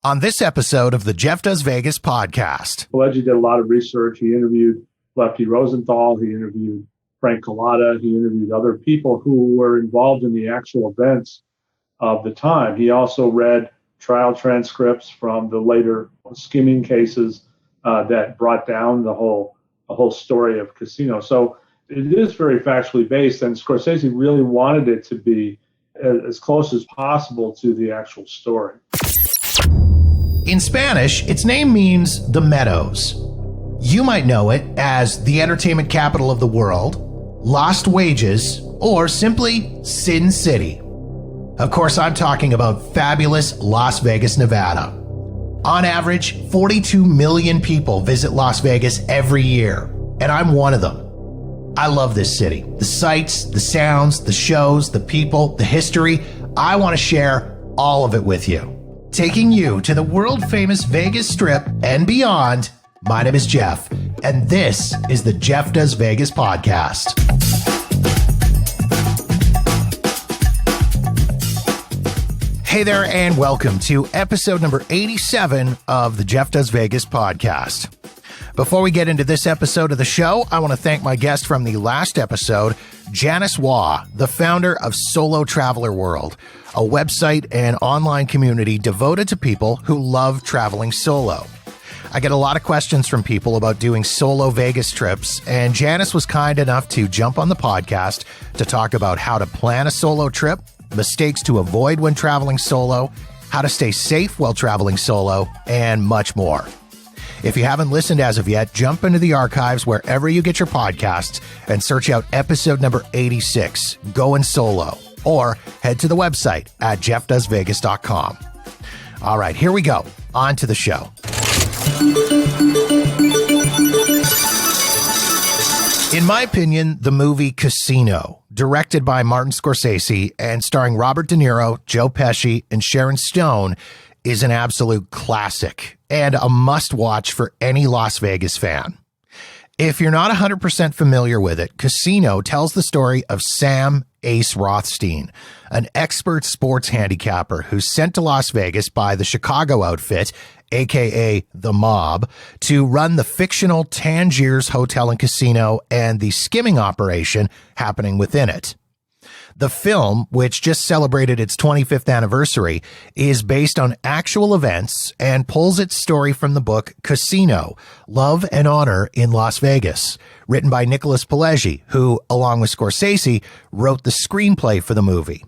On this episode of the Jeff Does Vegas podcast. Pileggi did a lot of research. He interviewed Lefty Rosenthal. He interviewed Frank Collada. He interviewed other people who were involved in the actual events of the time. He also read trial transcripts from the later skimming cases that brought down the whole story of Casino. So it is very factually based, and Scorsese really wanted it to be as close as possible to the actual story. In Spanish, its name means the Meadows. You might know it as the entertainment capital of the world, Lost Wages, or simply Sin City. Of course, I'm talking about fabulous Las Vegas, Nevada. On average, 42 million people visit Las Vegas every year, and I'm one of them. I love this city. The sights, the sounds, the shows, the people, the history. I want to share all of it with you. Taking you to the world-famous Vegas Strip and beyond. My name is Jeff, and this is the Jeff Does Vegas podcast. Hey there, and welcome to episode number 87 of the Jeff Does Vegas podcast. Before we get into this episode of the show, I want to thank my guest from the last episode, Janice Waugh, the founder of Solo Traveler World, a website and online community devoted to people who love traveling solo. I get a lot of questions from people about doing solo Vegas trips, and Janice was kind enough to jump on the podcast to talk about how to plan a solo trip, mistakes to avoid when traveling solo, how to stay safe while traveling solo, and much more. If you haven't listened as of yet, jump into the archives wherever you get your podcasts and search out episode number 86, Going Solo, or head to the website at jeffdoesvegas.com. All right, here we go. On to the show. In my opinion, the movie Casino, directed by Martin Scorsese and starring Robert De Niro, Joe Pesci, and Sharon Stone, is an absolute classic and a must-watch for any Las Vegas fan. If you're not 100% familiar with it, Casino tells the story of Sam Ace Rothstein, an expert sports handicapper who's sent to Las Vegas by the Chicago outfit, aka the Mob, to run the fictional Tangiers Hotel and Casino and the skimming operation happening within it. The film, which just celebrated its 25th anniversary, is based on actual events and pulls its story from the book Casino, Love and Honor in Las Vegas, written by Nicholas Pileggi, who, along with Scorsese, wrote the screenplay for the movie.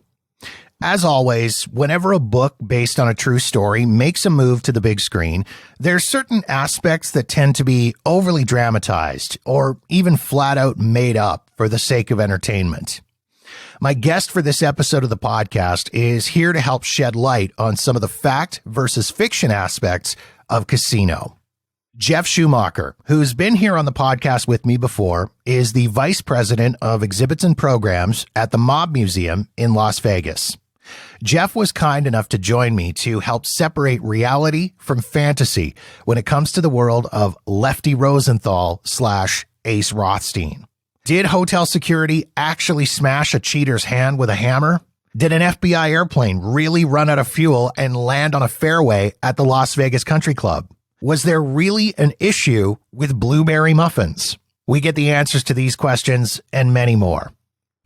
As always, whenever a book based on a true story makes a move to the big screen, there's certain aspects that tend to be overly dramatized or even flat out made up for the sake of entertainment. My guest for this episode of the podcast is here to help shed light on some of the fact versus fiction aspects of Casino. Jeff Schumacher, who's been here on the podcast with me before, is the vice president of exhibits and programs at the Mob Museum in Las Vegas. Jeff was kind enough to join me to help separate reality from fantasy when it comes to the world of Lefty Rosenthal / Ace Rothstein. Did hotel security actually smash a cheater's hand with a hammer? Did an FBI airplane really run out of fuel and land on a fairway at the Las Vegas Country Club? Was there really an issue with blueberry muffins? We get the answers to these questions and many more.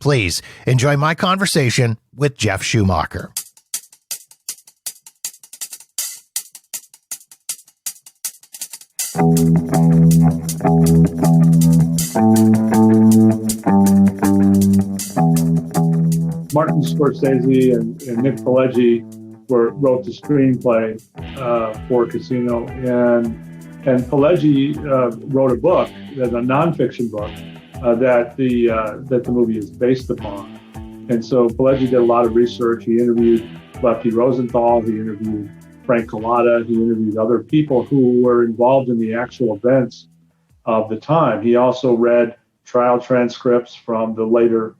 Please enjoy my conversation with Jeff Schumacher. Martin Scorsese and Nick Pileggi wrote the screenplay for Casino, and Pileggi wrote a book, a nonfiction book that the movie is based upon. And so Pileggi did a lot of research. He interviewed Lefty Rosenthal. He interviewed Frank Collada. He interviewed other people who were involved in the actual events of the time. He also read trial transcripts from the later,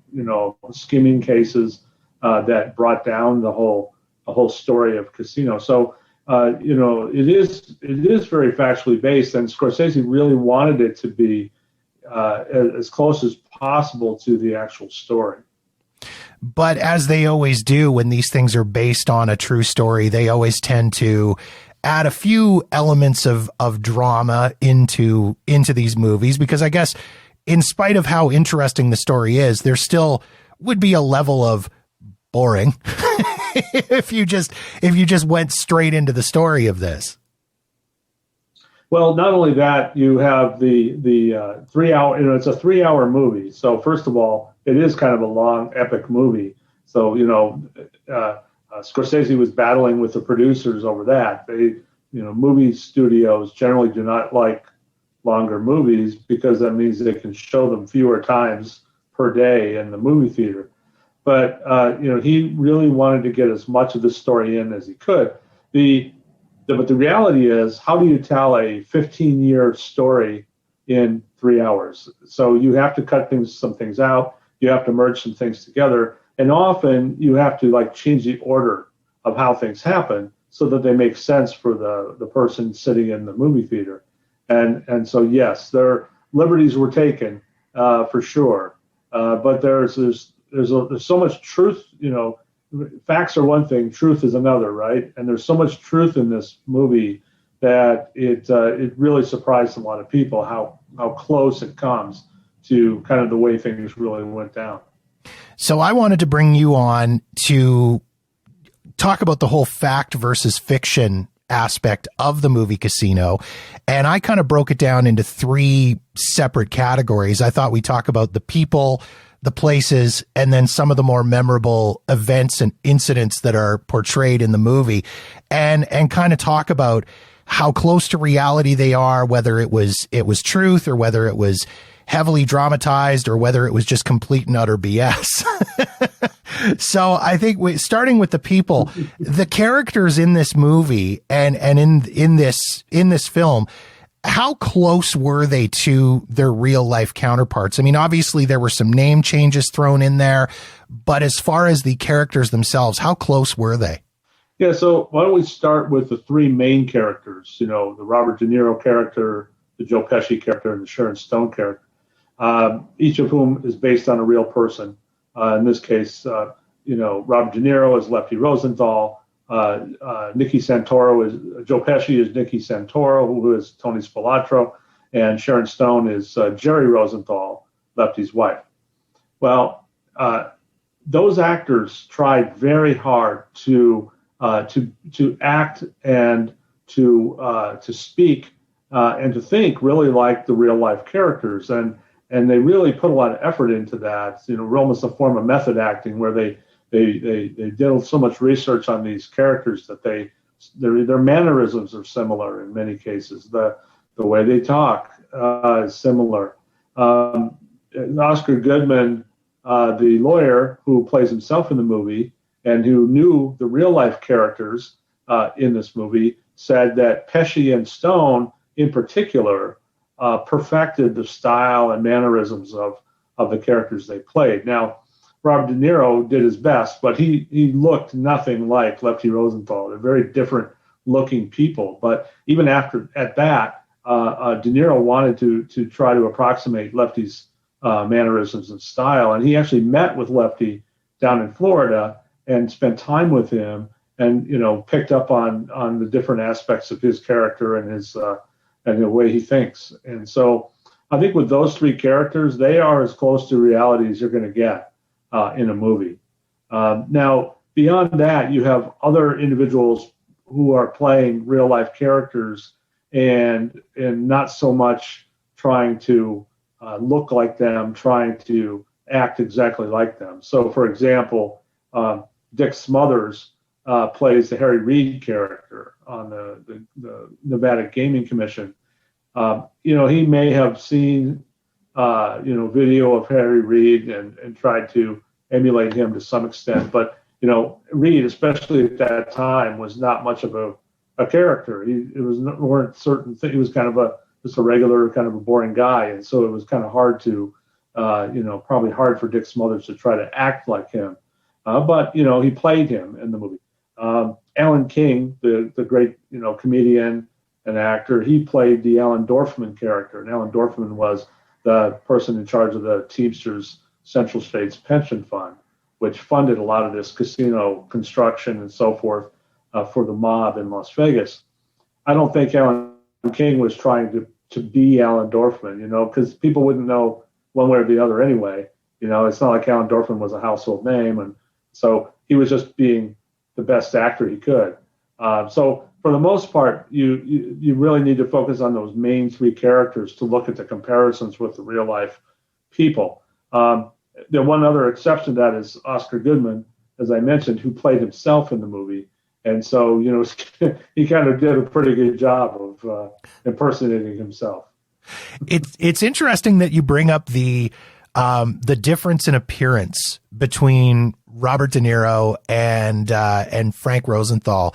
skimming cases that brought down the whole story of Casino. So, it is very factually based, and Scorsese really wanted it to be as close as possible to the actual story. But as they always do when these things are based on a true story, they always tend to add a few elements of drama into these movies, because I guess in spite of how interesting the story is, there still would be a level of boring if you just went straight into the story of this. Well, not only that, you have the 3 hour, it's a 3 hour movie. So first of all, it is kind of a long, epic movie. So, Scorsese was battling with the producers over that. Movie studios generally do not like longer movies because that means they can show them fewer times per day in the movie theater. But, he really wanted to get as much of the story in as he could. But the reality is, how do you tell a 15-year story in 3 hours? So you have to cut some things out. You have to merge some things together. And often you have to change the order of how things happen so that they make sense for the person sitting in the movie theater. And so, yes, their liberties were taken for sure. But there's so much truth, facts are one thing, truth is another, right? And there's so much truth in this movie that it really surprised a lot of people how close it comes to kind of the way things really went down. So I wanted to bring you on to talk about the whole fact versus fiction aspect of the movie Casino. And I kind of broke it down into 3 separate categories. I thought we'd talk about the people, the places, and then some of the more memorable events and incidents that are portrayed in the movie, and kind of talk about how close to reality they are, whether it was truth or whether it was heavily dramatized or whether it was just complete and utter BS. So I think starting with the people, the characters in this movie and in this film, how close were they to their real life counterparts? I mean, obviously there were some name changes thrown in there, but as far as the characters themselves, how close were they? Yeah, so why don't we start with the 3 main characters, the Robert De Niro character, the Joe Pesci character, and the Sharon Stone character, each of whom is based on a real person. In this case, Robert De Niro is Lefty Rosenthal. Nicky Santoro is Joe Pesci is Nicky Santoro, who is Tony Spilotro, and Sharon Stone is Jerry Rosenthal, Lefty's wife. Well, those actors tried very hard to act and to speak and to think really like the real life characters, and they really put a lot of effort into that. Almost a form of method acting where they did so much research on these characters that their mannerisms are similar in many cases. The way they talk is similar. Oscar Goodman, the lawyer who plays himself in the movie and who knew the real life characters in this movie, said that Pesci and Stone in particular perfected the style and mannerisms of the characters they played. Now, Robert De Niro did his best, but he looked nothing like Lefty Rosenthal. They're very different looking people. But even at that, De Niro wanted to try to approximate Lefty's mannerisms and style. And he actually met with Lefty down in Florida and spent time with him and, picked up on the different aspects of his character and his and the way he thinks. And so I think with those 3 characters, they are as close to reality as you're going to get in a movie. Now, beyond that, you have other individuals who are playing real life characters and not so much trying to look like them, trying to act exactly like them. So, for example, Dick Smothers plays the Harry Reid character on the Nevada Gaming Commission. He may have seen video of Harry Reid and tried to emulate him to some extent, but Reid, especially at that time, was not much of a character. Weren't certain things. He was kind of just a regular, kind of a boring guy, and so it was kind of hard to, probably hard for Dick Smothers to try to act like him. But he played him in the movie. Alan King, the great comedian and actor, he played the Alan Dorfman character, and Alan Dorfman was the person in charge of the Teamsters Central States Pension Fund, which funded a lot of this casino construction and so forth for the mob in Las Vegas. I don't think Alan King was trying to be Alan Dorfman, because people wouldn't know one way or the other anyway. It's not like Alan Dorfman was a household name, and so he was just being the best actor he could. So for the most part, you really need to focus on those main three characters to look at the comparisons with the real life people. The one other exception to that is Oscar Goodman, as I mentioned, who played himself in the movie. And so, he kind of did a pretty good job of impersonating himself. It's interesting that you bring up the difference in appearance between Robert De Niro and Frank Rosenthal.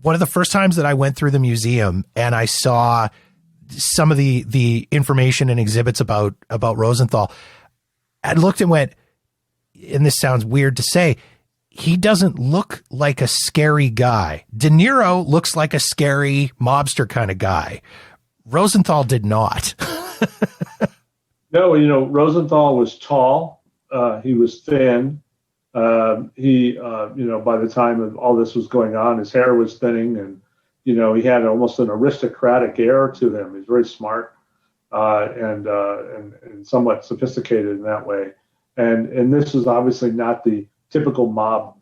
One of the first times that I went through the museum and I saw some of the information and exhibits about Rosenthal, I looked and went, and this sounds weird to say, he doesn't look like a scary guy. De Niro looks like a scary mobster kind of guy. Rosenthal did not. No, Rosenthal was tall. He was thin. He by the time of all this was going on, his hair was thinning, and, he had almost an aristocratic air to him. He's very smart and somewhat sophisticated in that way. And this was obviously not the typical mob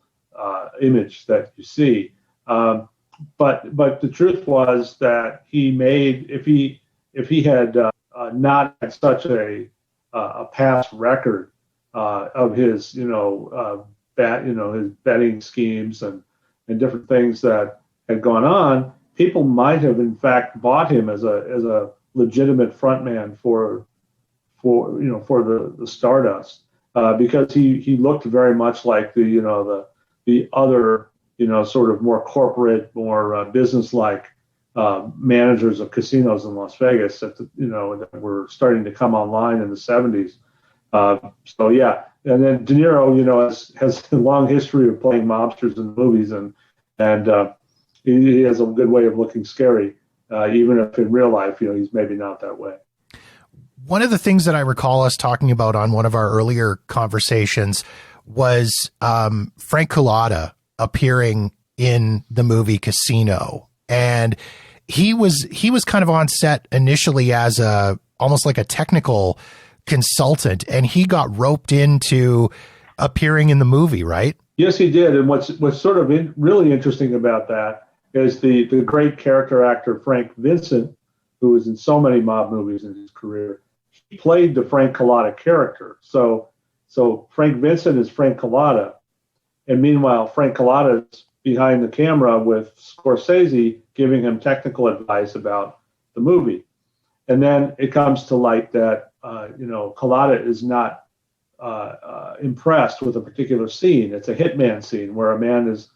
image that you see. But the truth was that he made, if he had not had such a past record of his his betting schemes and different things that had gone on, people might have in fact bought him as a legitimate frontman for the Stardust, because he looked very much like the other sort of more corporate, more business-like managers of casinos in Las Vegas that that were starting to come online in the 70s. So yeah, and then De Niro, has a long history of playing mobsters in movies, and he has a good way of looking scary, even if in real life, he's maybe not that way. One of the things that I recall us talking about on one of our earlier conversations was Frank Cullotta appearing in the movie Casino, and he was kind of on set initially as almost like a technical consultant, and he got roped into appearing in the movie, right? Yes, he did. And what's sort of really interesting about that is the great character actor Frank Vincent, who was in so many mob movies in his career. He played the Frank Cullotta character. So Frank Vincent is Frank Cullotta, and meanwhile Frank Cullotta is behind the camera with Scorsese giving him technical advice about the movie. And then it comes to light that Cullotta is not impressed with a particular scene. It's a hitman scene where a man is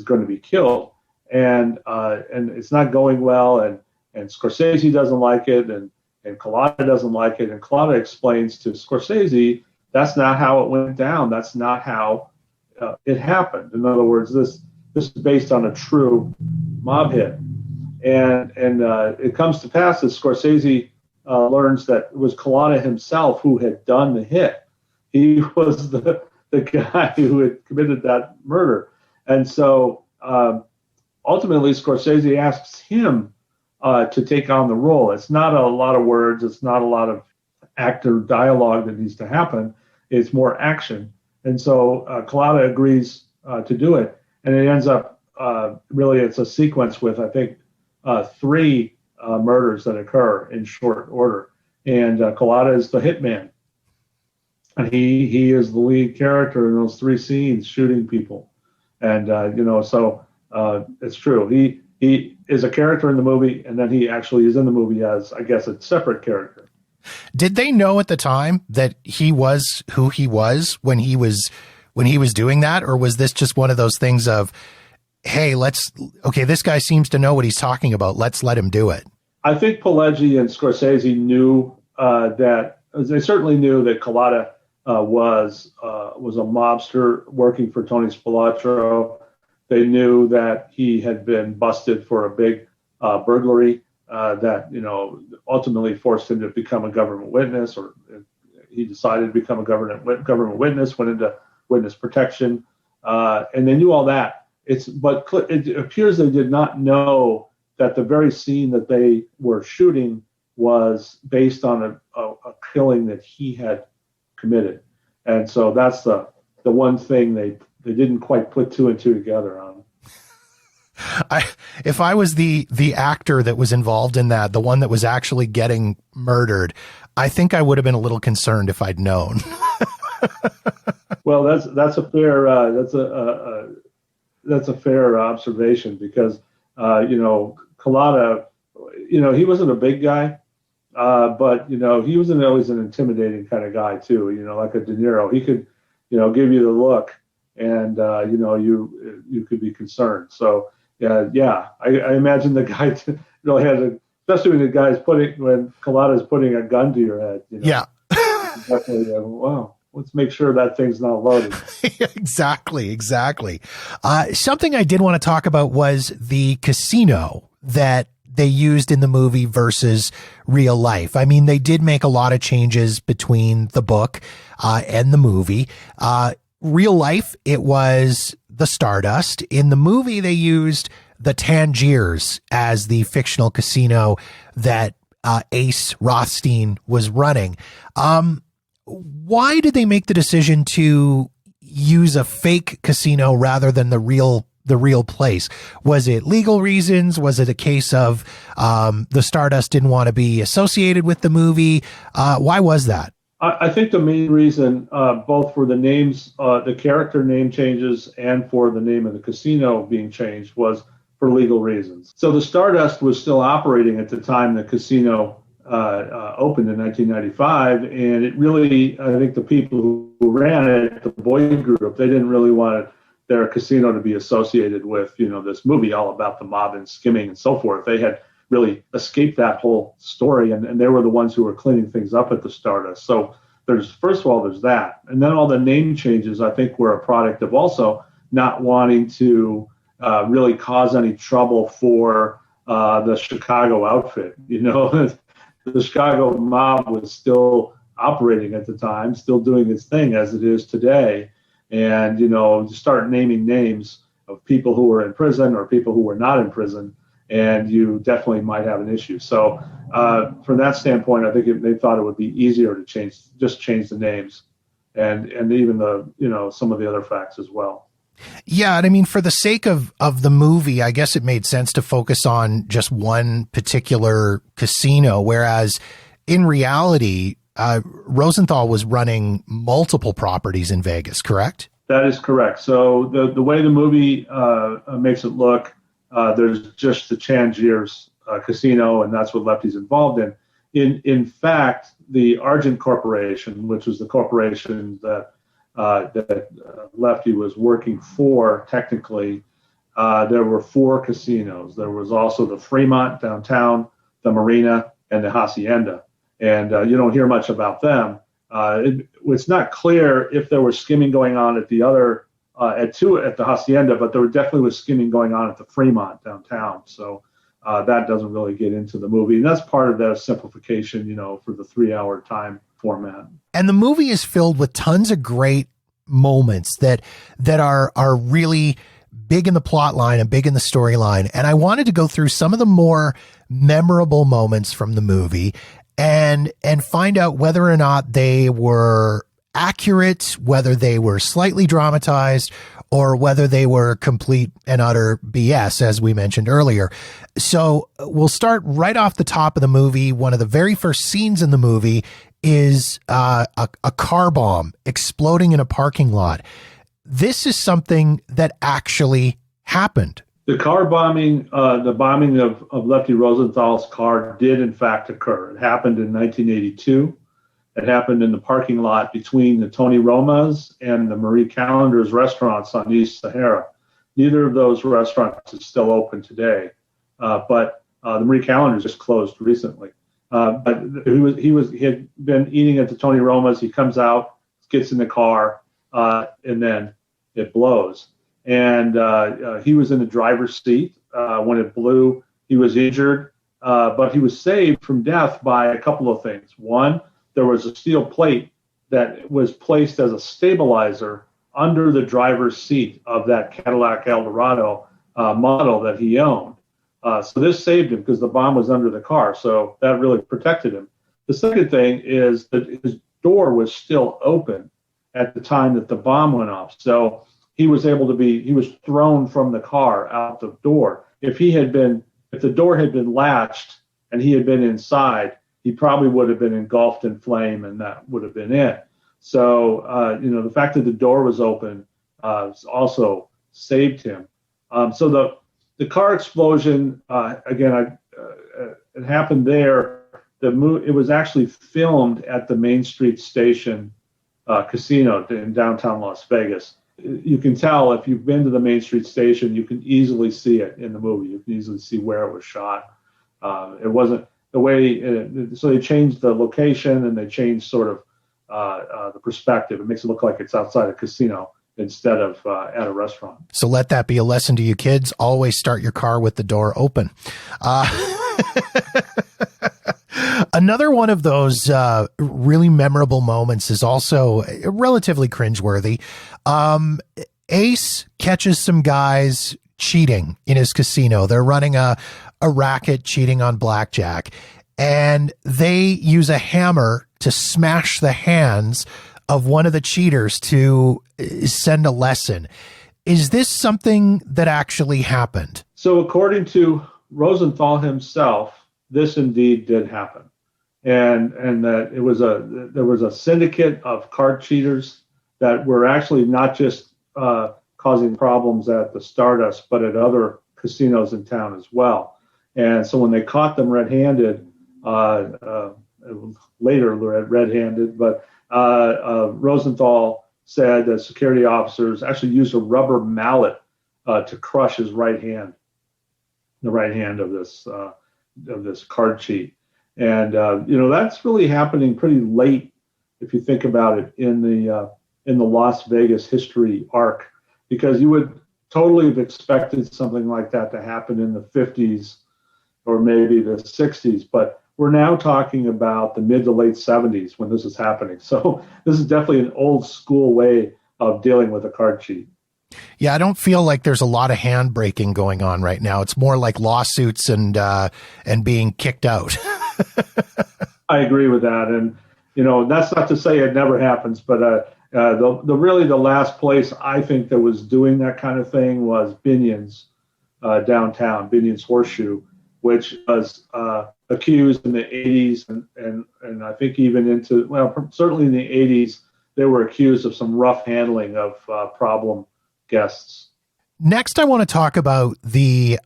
going to be killed, and it's not going well, and Scorsese doesn't like it, and Cullotta doesn't like it, and Cullotta explains to Scorsese that's not how it went down. That's not how it happened. In other words, this is based on a true mob hit, and it comes to pass that Scorsese learns that it was Cullotta himself who had done the hit. He was the guy who had committed that murder. And so ultimately Scorsese asks him to take on the role. It's not a lot of words. It's not a lot of actor dialogue that needs to happen. It's more action. And so Cullotta agrees to do it. And it ends up, really, it's a sequence with, I think, 3 murders that occur in short order. And Cullotta is the hitman. And he is the lead character in those 3 scenes, shooting people. And, so it's true. He is a character in the movie, and then he actually is in the movie as, I guess, a separate character. Did they know at the time that he was who he was when he was doing that? Or was this just one of those things of, hey, this guy seems to know what he's talking about. Let's let him do it. I think Pileggi and Scorsese knew they certainly knew that Cullotta was a mobster working for Tony Spilotro. They knew that he had been busted for a big burglary that ultimately forced him to become a government witness, or he decided to become a government witness, went into witness protection, and they knew all that. But it appears they did not know that the very scene that they were shooting was based on a killing that he had committed. And so that's the one thing they didn't quite put two and two together on. If I was the actor that was involved in that, the one that was actually getting murdered, I think I would have been a little concerned if I'd known. Well, that's a fair observation, because Collada, he wasn't a big guy, but he wasn't always an intimidating kind of guy too. Like a De Niro, he could give you the look, and you could be concerned. So I imagine the guy really has especially when when Collada's putting a gun to your head. Yeah, definitely. Wow. Let's make sure that thing's not loaded. Exactly. Something I did want to talk about was the casino that they used in the movie versus real life. I mean, they did make a lot of changes between the book and the movie. Real life, it was the Stardust. In the movie, they used the Tangiers as the fictional casino that Ace Rothstein was running. Why did they make the decision to use a fake casino rather than the real place? Was it legal reasons? Was it a case of the Stardust didn't want to be associated with the movie? Why was that? I think the main reason, both for the names, the character name changes, and for the name of the casino being changed, was for legal reasons. So the Stardust was still operating at the time the casino opened in 1995, and it really, I think the people who ran it, the Boyd Group, they didn't really want their casino to be associated with, this movie all about the mob and skimming and so forth. They had really escaped that whole story, and they were the ones who were cleaning things up at the Stardust. So first of all, there's that. And then all the name changes, I think, were a product of also not wanting to really cause any trouble for the Chicago outfit. The Chicago mob was still operating at the time, still doing its thing as it is today. And, start naming names of people who were in prison or people who were not in prison, and you definitely might have an issue. So from that standpoint, I think they thought it would be easier to change the names and even some of the other facts as well. Yeah, and I mean, for the sake of the movie, I guess it made sense to focus on just one particular casino, whereas in reality, Rosenthal was running multiple properties in Vegas, correct? That is correct. So the way the movie makes it look, there's just the Tangiers casino, and that's what Lefty's involved in. In fact, the Argent Corporation, which was the corporation that Lefty was working for, technically, there were 4 casinos. There was also the Fremont downtown, the Marina, and the Hacienda. And you don't hear much about them. It's not clear if there was skimming going on at the other at the Hacienda, but there definitely was skimming going on at the Fremont downtown. So that doesn't really get into the movie, and that's part of the simplification, for the 3-hour time format. And the movie is filled with tons of great moments that are really big in the plot line and big in the storyline. And I wanted to go through some of the more memorable moments from the movie and find out whether or not they were accurate, whether they were slightly dramatized, or whether they were complete and utter BS, as we mentioned earlier. So we'll start right off the top of the movie. One of the very first scenes in the movie is a car bomb exploding in a parking lot. This is something that actually happened. The car bombing, the bombing of Lefty Rosenthal's car did in fact occur. It happened in 1982. It happened in the parking lot between the Tony Roma's and the Marie Callender's restaurants on East Sahara. Neither of those restaurants is still open today, but the Marie Callender's just closed recently. But he had been eating at the Tony Roma's. He comes out, gets in the car, and then it blows. And he was in the driver's seat when it blew. He was injured, but he was saved from death by a couple of things. One, there was a steel plate that was placed as a stabilizer under the driver's seat of that Cadillac Eldorado model that he owned. So this saved him because the bomb was under the car. So that really protected him. The second thing is that his door was still open at the time that the bomb went off. So he was thrown from the car out the door. If the door had been latched and he had been inside, he probably would have been engulfed in flame, and that would have been it. So, the fact that the door was open also saved him. So the car explosion, again, it happened there. It was actually filmed at the Main Street Station casino in downtown Las Vegas. You can tell if you've been to the Main Street Station, you can easily see it in the movie. You can easily see where it was shot. It wasn't the way, so they changed the location and they changed sort of the perspective. It makes it look like it's outside a casino instead of at a restaurant. So let that be a lesson to you kids. Always start your car with the door open. Another one of those really memorable moments is also relatively cringeworthy. Ace catches some guys cheating in his casino. They're running a racket cheating on blackjack, and they use a hammer to smash the hands of one of the cheaters to send a lesson. Is this something that actually happened? So according to Rosenthal himself, this indeed did happen. And that there was a syndicate of card cheaters that were actually not just causing problems at the Stardust, but at other casinos in town as well. And so when they caught them red-handed, later red-handed, but Rosenthal said that security officers actually used a rubber mallet to crush his right hand, the right hand of this card cheat. And that's really happening pretty late, if you think about it, in the Las Vegas history arc, because you would totally have expected something like that to happen in the 50s or maybe the 60s, but we're now talking about the mid to late 70s when this is happening. So this is definitely an old school way of dealing with a card cheat. Yeah, I don't feel like there's a lot of hand breaking going on right now. It's more like lawsuits and being kicked out. I agree with that, and that's not to say it never happens, but the last place I think that was doing that kind of thing was Binion's downtown, Binion's Horseshoe, which was accused in the 80s and I think even certainly in the 80s, they were accused of some rough handling of problem guests. Next, I want to talk about the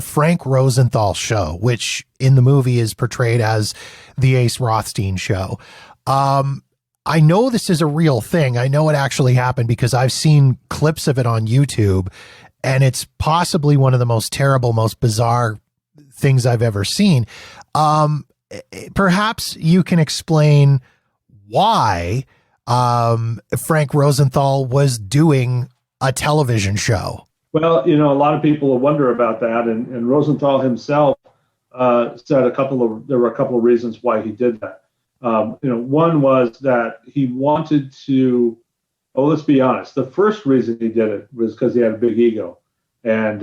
Frank Rosenthal show, which in the movie is portrayed as the Ace Rothstein show. I know this is a real thing. I know it actually happened because I've seen clips of it on YouTube, and it's possibly one of the most terrible, most bizarre things I've ever seen. Perhaps you can explain why Frank Rosenthal was doing a television show. Well, a lot of people wonder about that, and Rosenthal himself said there were a couple of reasons why he did that. One was that he wanted to. Oh, let's be honest. The first reason he did it was because he had a big ego, and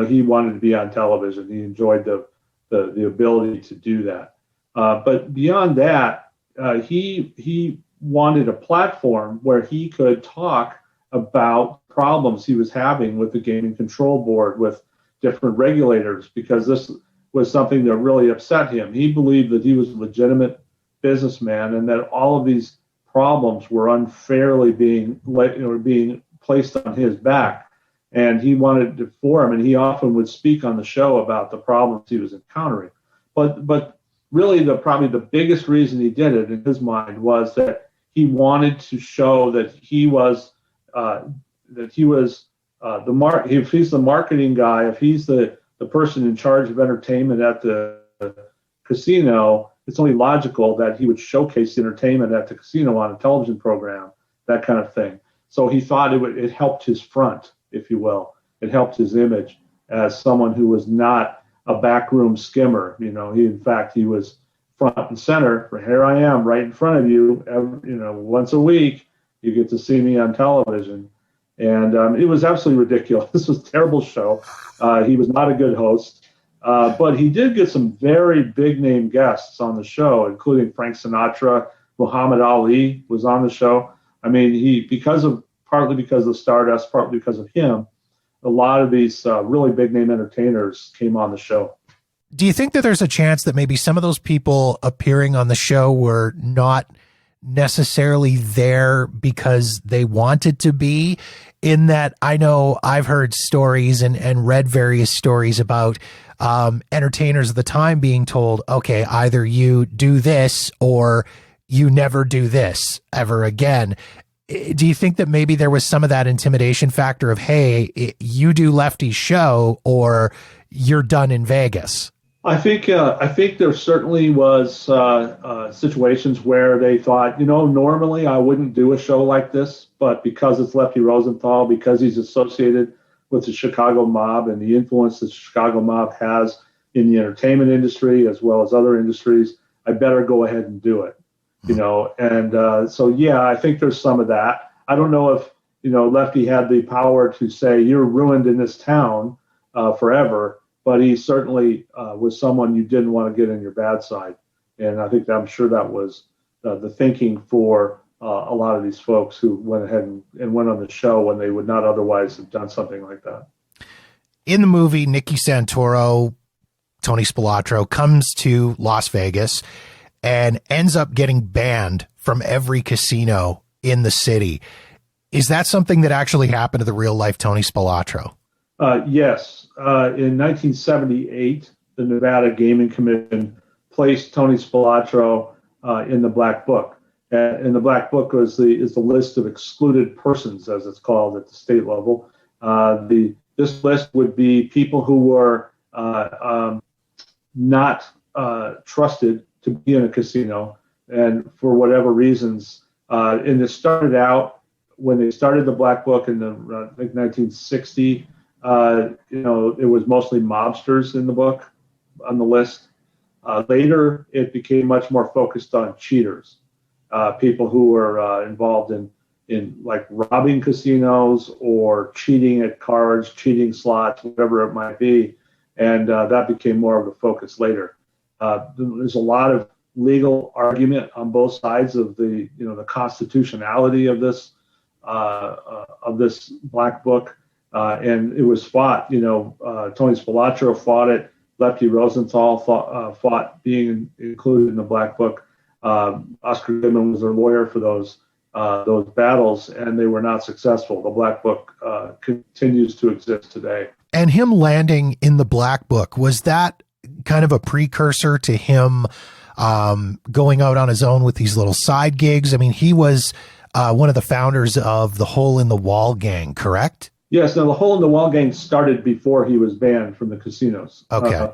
he wanted to be on television. He enjoyed the ability to do that. But beyond that, he wanted a platform where he could talk about problems he was having with the gaming control board, with different regulators, because this was something that really upset him. He believed that he was a legitimate businessman and that all of these problems were unfairly being placed on his back. And he wanted to forum, and he often would speak on the show about the problems he was encountering. But really, probably the biggest reason he did it in his mind was that he wanted to show that if he's the marketing guy, if he's the person in charge of entertainment at the casino, it's only logical that he would showcase the entertainment at the casino on a television program, that kind of thing. So he thought it helped his front, if you will. It helped his image as someone who was not a backroom skimmer. He was front and center. Here I am, right in front of you. Once a week, you get to see me on television. And it was absolutely ridiculous. This was a terrible show. He was not a good host. But he did get some very big name guests on the show, including Frank Sinatra. Muhammad Ali was on the show. I mean, partly because of Stardust, partly because of him, a lot of these really big name entertainers came on the show. Do you think that there's a chance that maybe some of those people appearing on the show were not necessarily there because they wanted to be? In that, I know I've heard stories and read various stories about entertainers at the time being told, okay, either you do this or you never do this ever again. Do you think that maybe there was some of that intimidation factor of, hey, you do Lefty's show or you're done in Vegas? I think there certainly was situations where they thought, normally I wouldn't do a show like this, but because it's Lefty Rosenthal, because he's associated with the Chicago mob and the influence that the Chicago mob has in the entertainment industry as well as other industries, I better go ahead and do it. So yeah, I think there's some of that. I don't know if Lefty had the power to say you're ruined in this town forever, but he certainly was someone you didn't want to get in your bad side, and I'm sure that was the thinking for a lot of these folks who went ahead and went on the show when they would not otherwise have done something like that. In the movie, Nicky Santoro, Tony Spilotro, comes to Las Vegas and ends up getting banned from every casino in the city. Is that something that actually happened to the real life Tony Spilotro? Yes. In 1978, the Nevada Gaming Commission placed Tony Spilotro in the Black Book. And the Black Book is the list of excluded persons, as it's called at the state level. This list would be people who were not trusted to be in a casino, and for whatever reasons. And it started out when they started the Black Book in I think 1960. It was mostly mobsters in the book on the list. Later, it became much more focused on cheaters, people who were involved in like robbing casinos or cheating at cards, cheating slots, whatever it might be. And that became more of the focus later. There's a lot of legal argument on both sides of the constitutionality of this Black Book. And it was fought. Tony Spilotro fought it. Lefty Rosenthal fought being included in the Black Book. Oscar Goodman was their lawyer for those battles, and they were not successful. The Black Book continues to exist today. And him landing in the Black Book, was that kind of a precursor to him going out on his own with these little side gigs? I mean, he was one of the founders of the Hole in the Wall gang, correct? Yes. Now, the Hole in the Wall gang started before he was banned from the casinos. Okay.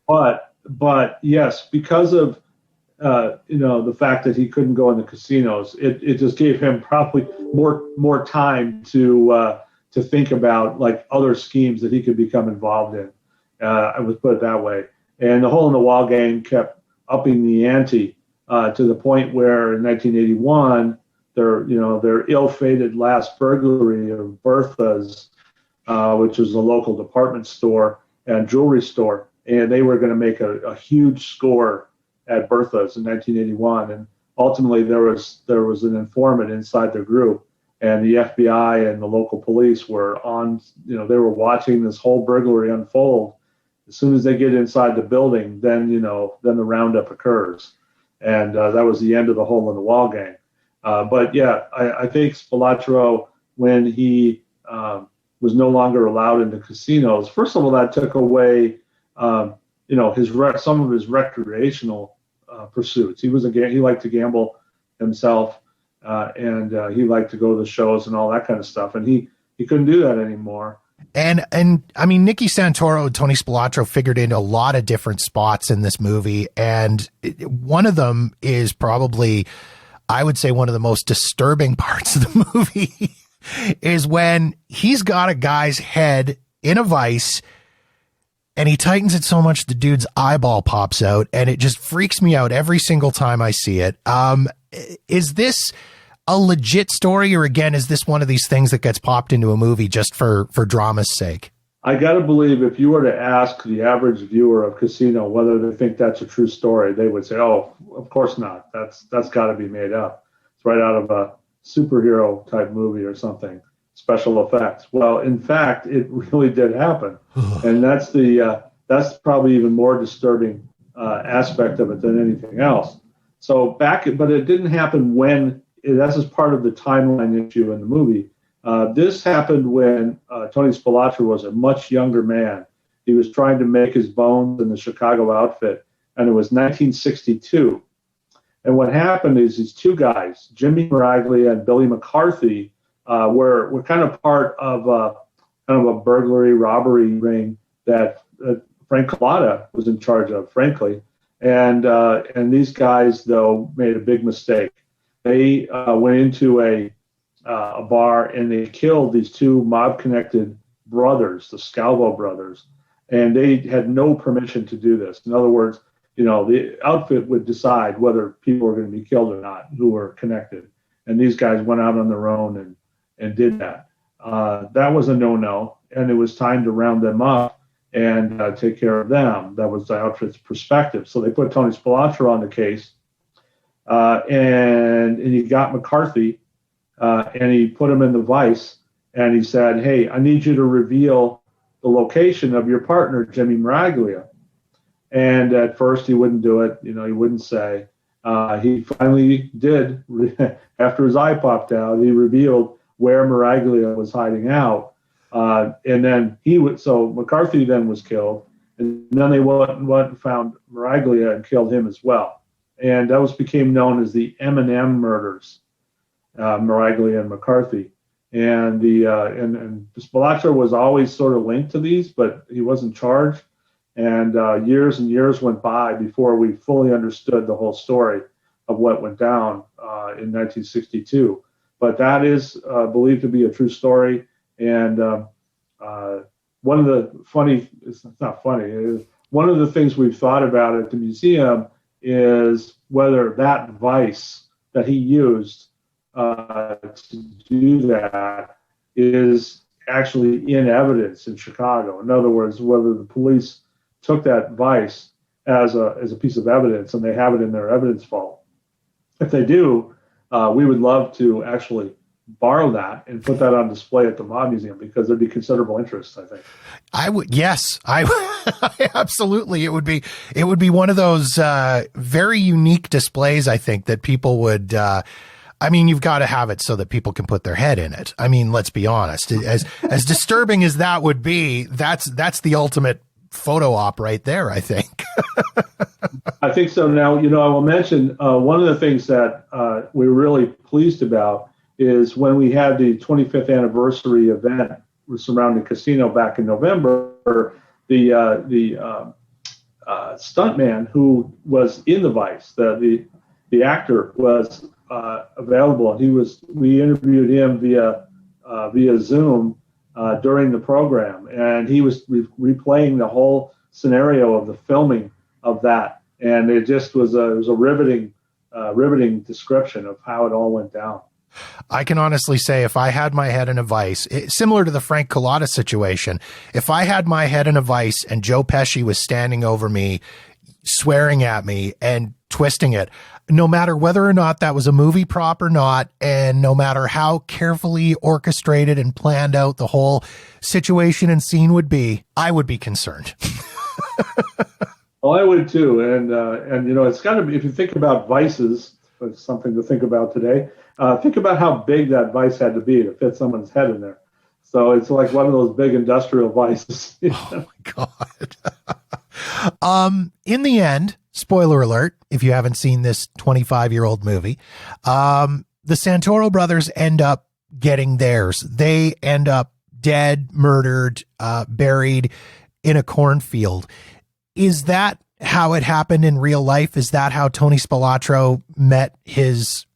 But yes, because of the fact that he couldn't go in the casinos, it just gave him probably more time to think about like other schemes that he could become involved in. I would put it that way. And the Hole in the Wall gang kept upping the ante to the point where in 1981, their ill-fated last burglary of Bertha's, which was a local department store and jewelry store, and they were going to make a huge score at Bertha's in 1981. And ultimately, there was an informant inside the group, and the FBI and the local police were on. They were watching this whole burglary unfold. As soon as they get inside the building, then the roundup occurs, and that was the end of the Hole in the Wall gang. But yeah, I think Spilotro, when he was no longer allowed into casinos, first of all, that took away, some of his recreational pursuits. He liked to gamble himself, and he liked to go to the shows and all that kind of stuff. And he couldn't do that anymore. And I mean, Nicky Santoro and Tony Spilotro figured in a lot of different spots in this movie. And one of them is probably, I would say, one of the most disturbing parts of the movie is when he's got a guy's head in a vice and he tightens it so much the dude's eyeball pops out, and it just freaks me out every single time I see it. Is this a legit story, or again, is this one of these things that gets popped into a movie just for drama's sake? I got to believe if you were to ask the average viewer of Casino whether they think that's a true story, they would say, "Oh, of course not. That's got to be made up. It's right out of a superhero type movie or something, special effects." Well, in fact, it really did happen, and that's probably even more disturbing aspect of it than anything else. So but it didn't happen when. That's just part of the timeline issue in the movie. This happened when Tony Spilotro was a much younger man. He was trying to make his bones in the Chicago outfit, and it was 1962. And what happened is these two guys, Jimmy Miraglia and Billy McCarthy, were kind of part of a burglary robbery ring that Frank Collada was in charge of, frankly. And these guys, though, made a big mistake. They went into a bar and they killed these two mob-connected brothers, the Scalvo brothers, and they had no permission to do this. In other words, the outfit would decide whether people were going to be killed or not, who were connected. And these guys went out on their own and did that. That was a no-no, and it was time to round them up and take care of them. That was the outfit's perspective. So they put Tony Spilotro on the case, and he got McCarthy, and he put him in the vice, and he said, "Hey, I need you to reveal the location of your partner, Jimmy Miraglia." And at first he wouldn't do it. He wouldn't say. He finally did. After his eye popped out, he revealed where Miraglia was hiding out. And then so McCarthy then was killed. And then they went and found Miraglia and killed him as well. And that became known as the M&M murders, Miraglia and McCarthy. And and Spilotro was always sort of linked to these, but he wasn't charged. And years and years went by before we fully understood the whole story of what went down in 1962. But that is believed to be a true story. And one of the one of the things we've thought about at the museum is whether that vice that he used to do that is actually in evidence in Chicago. In other words, whether the police took that vice as a piece of evidence and they have it in their evidence vault. If they do, we would love to actually borrow that and put that on display at the Mob Museum, because there'd be considerable interest, I think. I would, yes, absolutely. It would be one of those very unique displays, I think, that people would, you've got to have it so that people can put their head in it. I mean, let's be honest, as disturbing as that would be, that's the ultimate photo op right there, I think. I think so. Now, I will mention one of the things that we're really pleased about is when we had the 25th anniversary event surrounding Casino back in November, the stuntman who was in the vice, the actor was available, and we interviewed him via Zoom during the program, and he was replaying the whole scenario of the filming of that, and it just was a riveting description of how it all went down. I can honestly say, if I had my head in a vice, similar to the Frank Collada situation, if I had my head in a vice and Joe Pesci was standing over me, swearing at me and twisting it, no matter whether or not that was a movie prop or not, and no matter how carefully orchestrated and planned out the whole situation and scene would be, I would be concerned. Well, I would too. And it's got to be, if you think about vices, it's something to think about today. Think about how big that vice had to be to fit someone's head in there. So it's like one of those big industrial vices. Oh my God. In the end, spoiler alert, if you haven't seen this 25-year-old movie, the Santoro brothers end up getting theirs. They end up dead, murdered, buried in a cornfield. Is that how it happened in real life? Is that how Tony Spilotro met his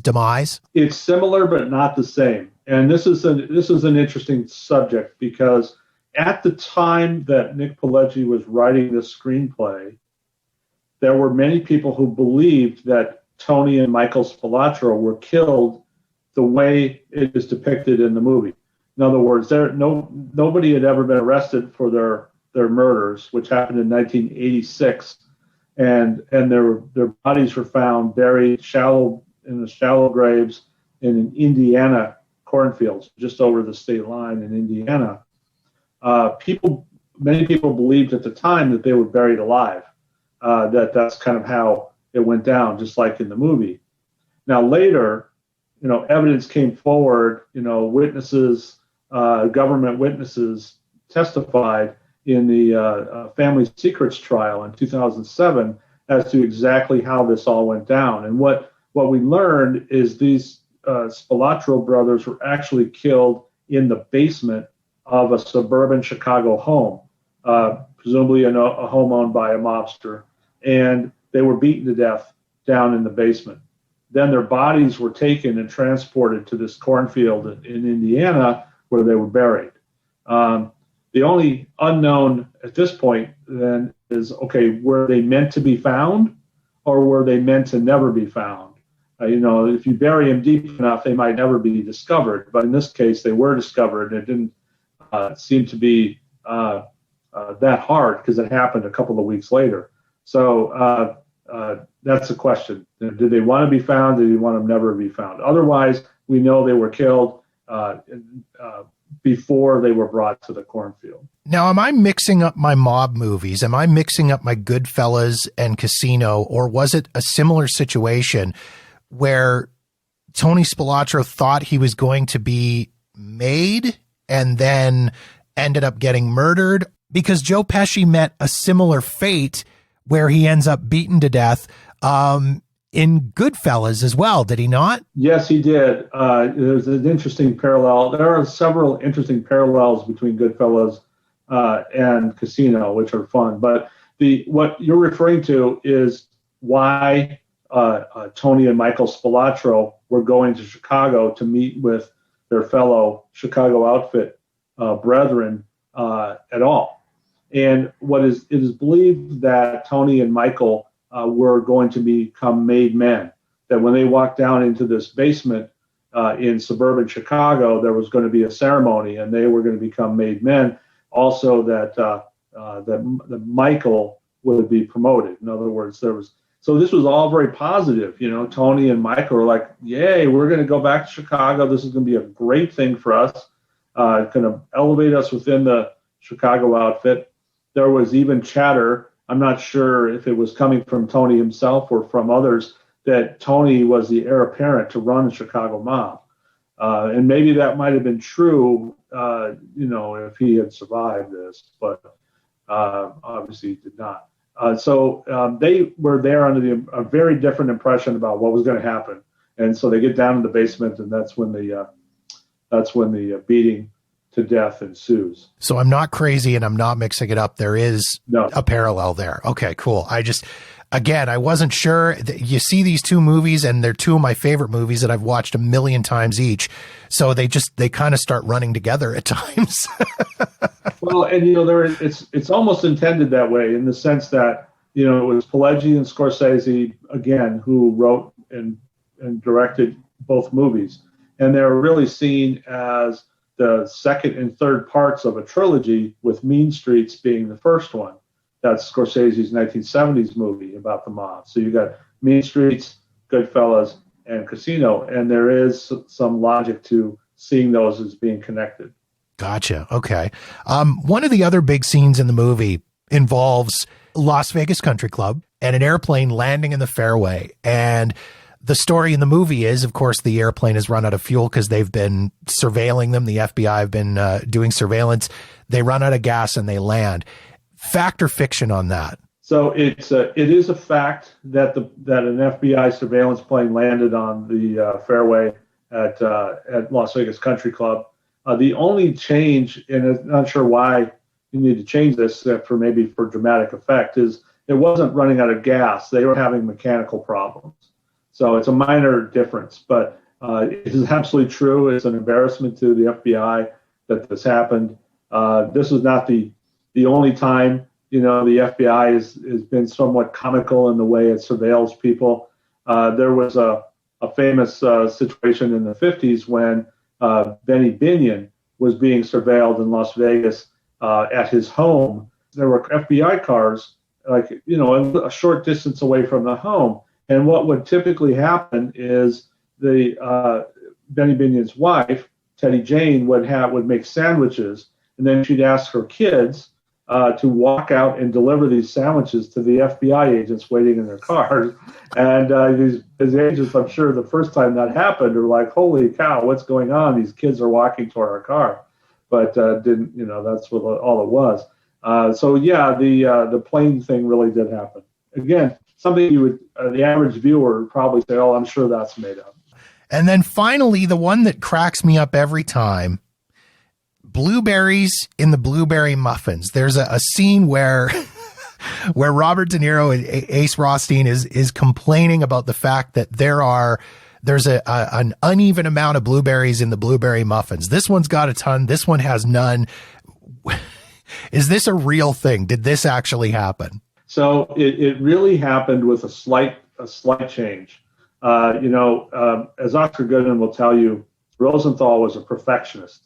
demise? It's similar, but not the same. And this is an interesting subject, because at the time that Nick Pileggi was writing this screenplay, there were many people who believed that Tony and Michael Spilotro were killed the way it is depicted in the movie. In other words, nobody had ever been arrested for their murders, which happened in 1986, and their bodies were found buried in the shallow graves in Indiana cornfields, just over the state line in Indiana. Many people believed at the time that they were buried alive. That's kind of how it went down, just like in the movie. Now later, evidence came forward. Witnesses, government witnesses testified in the Family Secrets trial in 2007 as to exactly how this all went down. And what we learned is these Spilotro brothers were actually killed in the basement of a suburban Chicago home, presumably a home owned by a mobster, and they were beaten to death down in the basement. Then their bodies were taken and transported to this cornfield in Indiana where they were buried. The only unknown at this point then is, okay, were they meant to be found or were they meant to never be found? If you bury them deep enough, they might never be discovered. But in this case, they were discovered, and it didn't seem to be that hard because it happened a couple of weeks later. So that's the question. Did they want to be found? Did they want them never to be found? Otherwise, we know they were killed before they were brought to the cornfield. Now, am I mixing up my mob movies? Am I mixing up my Goodfellas and Casino, or was it a similar situation where Tony Spilotro thought he was going to be made and then ended up getting murdered? Because Joe Pesci met a similar fate where he ends up beaten to death in Goodfellas as well, did he not? Yes, he did. There's an interesting parallel. There are several interesting parallels between Goodfellas and Casino, which are fun. But what you're referring to is why Tony and Michael Spilotro were going to Chicago to meet with their fellow Chicago outfit brethren at all. And it is believed that Tony and Michael were going to become made men, that when they walked down into this basement in suburban Chicago, there was going to be a ceremony and they were going to become made men. Also that Michael would be promoted. In other words, so this was all very positive. Tony and Michael were like, yay, we're going to go back to Chicago. This is going to be a great thing for us. It's going to elevate us within the Chicago outfit. There was even chatter, I'm not sure if it was coming from Tony himself or from others, that Tony was the heir apparent to run the Chicago mob. And maybe that might have been true, if he had survived this, but obviously he did not. So they were there under a very different impression about what was going to happen. And so they get down in the basement, and that's when the beating to death ensues. So I'm not crazy and I'm not mixing it up. There is a parallel there. Okay, cool. I wasn't sure. You see these two movies and they're two of my favorite movies that I've watched a million times each. So they kind of start running together at times. Well, and it's almost intended that way in the sense that, it was Pileggi and Scorsese, again, who wrote and directed both movies. And they're really seen as the second and third parts of a trilogy, with Mean Streets being the first one. That's Scorsese's 1970s movie about the mob. So you got Mean Streets, Goodfellas, and Casino, and there is some logic to seeing those as being connected. Gotcha. Okay. One of the other big scenes in the movie involves Las Vegas Country Club and an airplane landing in the fairway. And the story in the movie is, of course, the airplane has run out of fuel because they've been surveilling them. The FBI have been doing surveillance. They run out of gas and they land. Fact or fiction on that? So it is a fact that an FBI surveillance plane landed on the fairway at Las Vegas Country Club. The only change, and I'm not sure why you need to change this, except for maybe for dramatic effect, is it wasn't running out of gas. They were having mechanical problems. So it's a minor difference, but it is absolutely true. It's an embarrassment to the FBI that this happened. This was not the only time, the FBI has been somewhat comical in the way it surveils people. There was a a famous situation in the 50s when Benny Binion was being surveilled in Las Vegas at his home. There were FBI cars, a short distance away from the home. And what would typically happen is the Benny Binion's wife, Teddy Jane, would make sandwiches, and then she'd ask her kids to walk out and deliver these sandwiches to the FBI agents waiting in their cars. And these agents, I'm sure the first time that happened, were like, holy cow, what's going on? These kids are walking toward our car. But that's what all it was. The plane thing really did happen. Again, something you would, the average viewer would probably say, oh, I'm sure that's made up. And then finally, the one that cracks me up every time, blueberries in the blueberry muffins. There's a scene where Robert De Niro and Ace Rothstein is complaining about the fact that there's an uneven amount of blueberries in the blueberry muffins. This one's got a ton. This one has none. Is this a real thing? Did this actually happen? So it really happened with a slight change. As Oscar Goodman will tell you, Rosenthal was a perfectionist.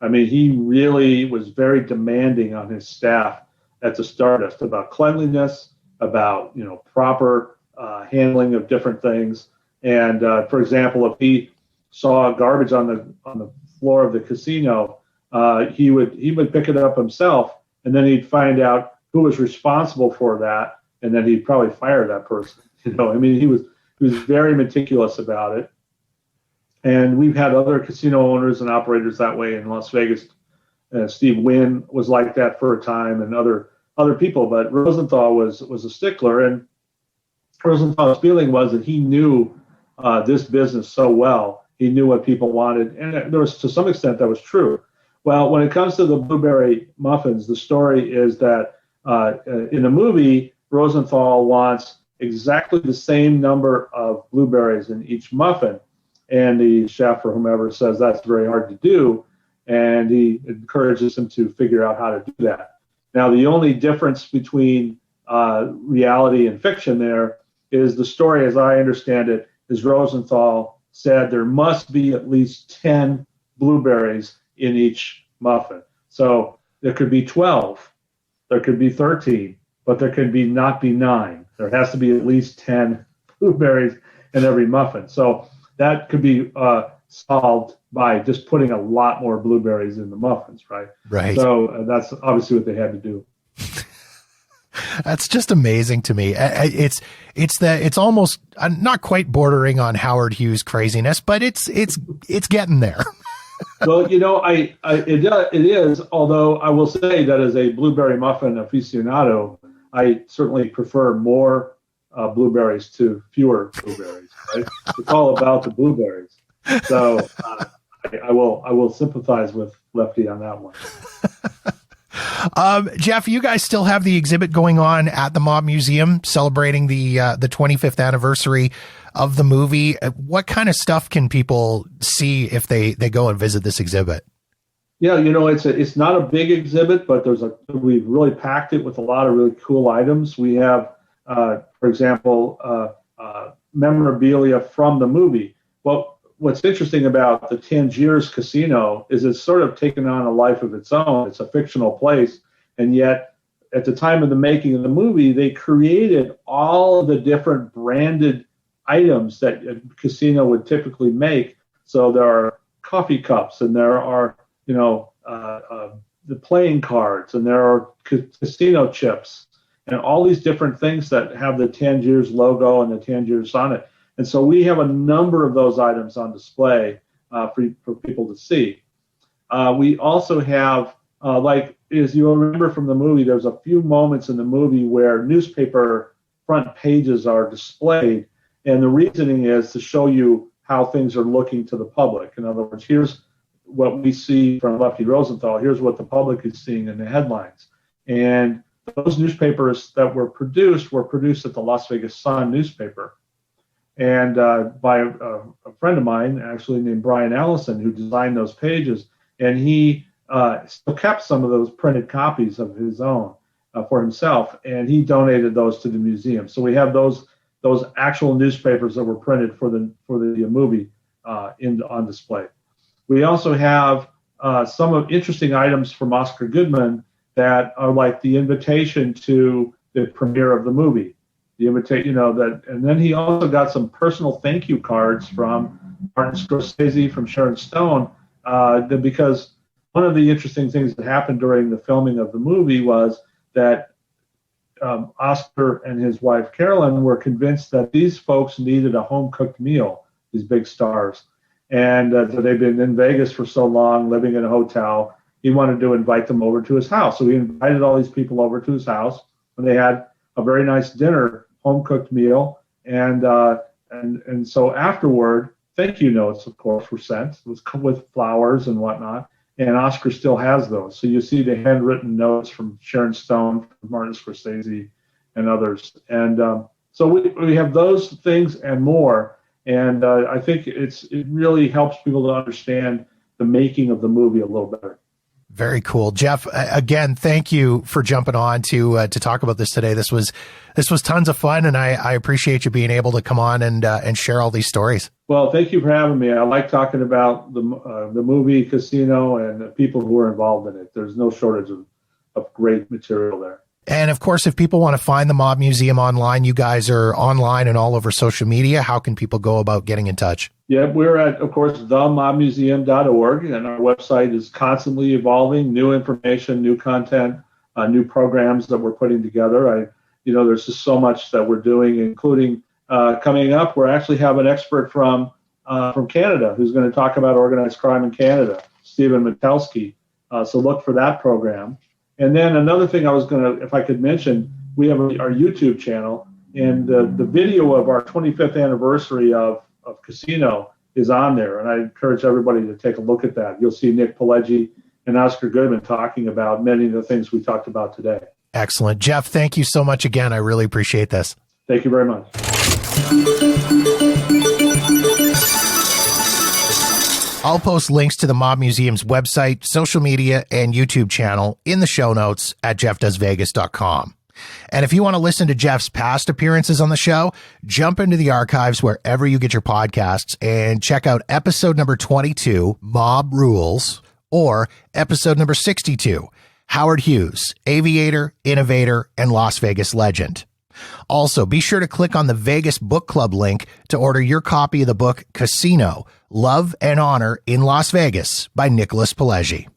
I mean, he really was very demanding on his staff at the Stardust about cleanliness, about proper handling of different things. And for example, if he saw garbage on the floor of the casino, he would pick it up himself, and then he'd find out who was responsible for that, and then he'd probably fire that person. He was very meticulous about it. And we've had other casino owners and operators that way in Las Vegas. Steve Wynn was like that for a time, and other people. But Rosenthal was a stickler, and Rosenthal's feeling was that he knew this business so well. He knew what people wanted, and there was, to some extent, that was true. Well, when it comes to the blueberry muffins, the story is that in the movie, Rosenthal wants exactly the same number of blueberries in each muffin. And the chef or whomever says that's very hard to do, and he encourages him to figure out how to do that. Now, the only difference between reality and fiction there is the story, as I understand it, is Rosenthal said there must be at least 10 blueberries in each muffin. So there could be 12, there could be 13, but there could not be 9. There has to be at least 10 blueberries in every muffin. So that could be solved by just putting a lot more blueberries in the muffins, right? Right. So that's obviously what they had to do. That's just amazing to me. It's almost not quite bordering on Howard Hughes craziness, but it's getting there. Well, it is. Although I will say that as a blueberry muffin aficionado, I certainly prefer more blueberries to fewer blueberries. Right? It's all about the blueberries. So I will sympathize with Lefty on that one. Jeff, you guys still have the exhibit going on at the Mob Museum celebrating the 25th anniversary of the movie. What kind of stuff can people see if they go and visit this exhibit? Yeah, it's not a big exhibit, but we've really packed it with a lot of really cool items. We have, for example, memorabilia from the movie. Well, what's interesting about the Tangiers Casino is it's sort of taken on a life of its own. It's a fictional place, and yet at the time of the making of the movie, they created all of the different branded items that a casino would typically make. So there are coffee cups, and there are the playing cards, and there are casino chips, and all these different things that have the Tangiers logo and the Tangiers on it. And so we have a number of those items on display for people to see. We also have, as you'll remember from the movie, there's a few moments in the movie where newspaper front pages are displayed, and the reasoning is to show you how things are looking to the public. In other words, here's what we see from Lefty Rosenthal. Here's what the public is seeing in the headlines. And those newspapers that were produced at the Las Vegas Sun newspaper. And by a friend of mine, actually named Brian Allison, who designed those pages. And he still kept some of those printed copies of his own for himself. And he donated those to the museum. So we have those those actual newspapers that were printed for the movie on display. We also have some interesting items from Oscar Goodman that are like the invitation to the premiere of the movie. And then he also got some personal thank you cards from Martin Scorsese, from Sharon Stone, because one of the interesting things that happened during the filming of the movie was that Oscar and his wife Carolyn were convinced that these folks needed a home-cooked meal, these big stars. And they've been in Vegas for so long, living in a hotel. He wanted to invite them over to his house. So he invited all these people over to his house, and they had a very nice dinner, home-cooked meal. And so afterward, thank you notes, of course, were sent with flowers and whatnot. And Oscar still has those. So you see the handwritten notes from Sharon Stone, from Martin Scorsese, and others. And so we have those things and more. And I think it really helps people to understand the making of the movie a little better. Very cool. Jeff, again, thank you for jumping on to talk about this today. This was tons of fun, and I appreciate you being able to come on and share all these stories. Well, thank you for having me. I like talking about the movie Casino and the people who are involved in it. There's no shortage of great material there. And of course, if people want to find the Mob Museum online, you guys are online and all over social media. How can people go about getting in touch? Yeah, we're at, of course, themobmuseum.org, and our website is constantly evolving, new information, new content, new programs that we're putting together. There's just so much that we're doing, including coming up. We're actually have an expert from Canada who's going to talk about organized crime in Canada, Stephen Metelsky. So look for that program. And then another thing if I could mention, we have our YouTube channel, and the video of our 25th anniversary of Casino is on there. And I encourage everybody to take a look at that. You'll see Nick Pileggi and Oscar Goodman talking about many of the things we talked about today. Excellent. Jeff, thank you so much again. I really appreciate this. Thank you very much. I'll post links to the Mob Museum's website, social media, and YouTube channel in the show notes at jeffdoesvegas.com. And if you want to listen to Jeff's past appearances on the show, jump into the archives wherever you get your podcasts and check out episode number 22, Mob Rules, or episode number 62, Howard Hughes, Aviator, Innovator, and Las Vegas Legend. Also, be sure to click on the Vegas Book Club link to order your copy of the book Casino, Love and Honor in Las Vegas by Nicholas Pileggi.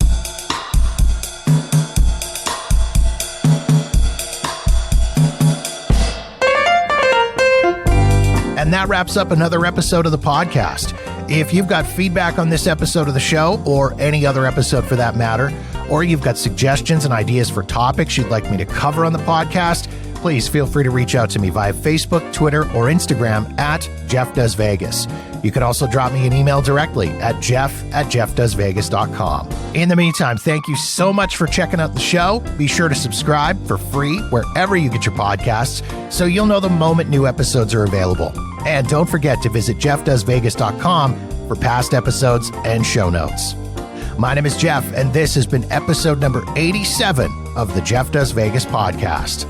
And that wraps up another episode of the podcast. If you've got feedback on this episode of the show, or any other episode for that matter, or you've got suggestions and ideas for topics you'd like me to cover on the podcast, please feel free to reach out to me via Facebook, Twitter, or Instagram at Jeff Does Vegas. You can also drop me an email directly at jeff@jeffdoesvegas.com. In the meantime, thank you so much for checking out the show. Be sure to subscribe for free wherever you get your podcasts so you'll know the moment new episodes are available. And don't forget to visit jeffdoesvegas.com for past episodes and show notes. My name is Jeff, and this has been episode number 87 of the Jeff Does Vegas podcast.